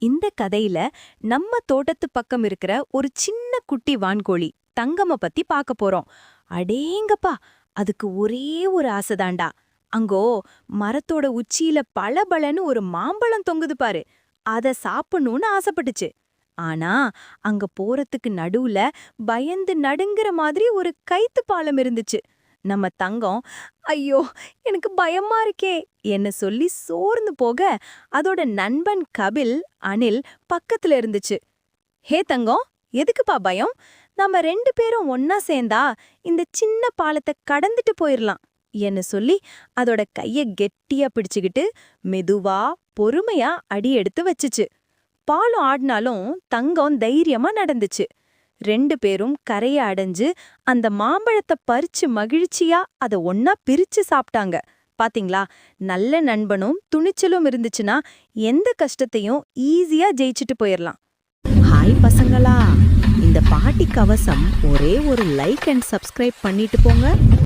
இந்த கதையில நம்ம தோட்டத்து பக்கம் இருக்கிற ஒரு சின்ன குட்டி வான்கோழி தங்கம பத்தி பார்க்க போறோம். அடேங்கப்பா, அதுக்கு ஒரே ஒரு ஆசைதான்டா. அங்கோ மரத்தோட உச்சியில பளபளன்னு ஒரு மாம்பழம் தொங்குது பாரு. அத சாப்பிடணும்னு ஆசைப்பட்டுச்சு. ஆனா அங்க போறதுக்கு நடுவுல பயந்து நடுங்குற மாதிரி ஒரு கைத்து பாலம் இருந்துச்சு. நம்ம தங்கம், ஐயோ எனக்கு பயமா இருக்கே என்ன சொல்லி சோர்ந்து போக, அதோட நண்பன் கபில், அனில் பக்கத்துல இருந்துச்சு. ஹே தங்கம், எதுக்குப்பா பயம்? நாம 2 பேரும் ஒன்னா சேர்ந்தா இந்த சின்ன பாலத்தை கடந்துட்டு போயிரலாம் என்ன சொல்லி அதோட கைய கெட்டியா பிடிச்சுக்கிட்டு மெதுவா பொறுமையா அடி எடுத்து வச்சுச்சு. பாலம் ஆடினாலும் தங்கம் தைரியமா நடந்துச்சு. 2 பேரும் கரைய அடைஞ்சு அந்த மாம்பழத்தை பறிச்சு மகிழ்ச்சியா அத ஒன்னா பிரிச்சு சாப்பிட்டாங்க. பாத்தீங்களா, நல்ல நண்பனும் துணிச்சலும் இருந்துச்சுன்னா எந்த கஷ்டத்தையும் ஈஸியா ஜெயிச்சுட்டு போயிரலாம். ஹாய் பசங்களா, இந்த பாட்டி கவசம் ஒரே ஒரு லைக் அண்ட் சப்ஸ்கிரைப் பண்ணிட்டு போங்க.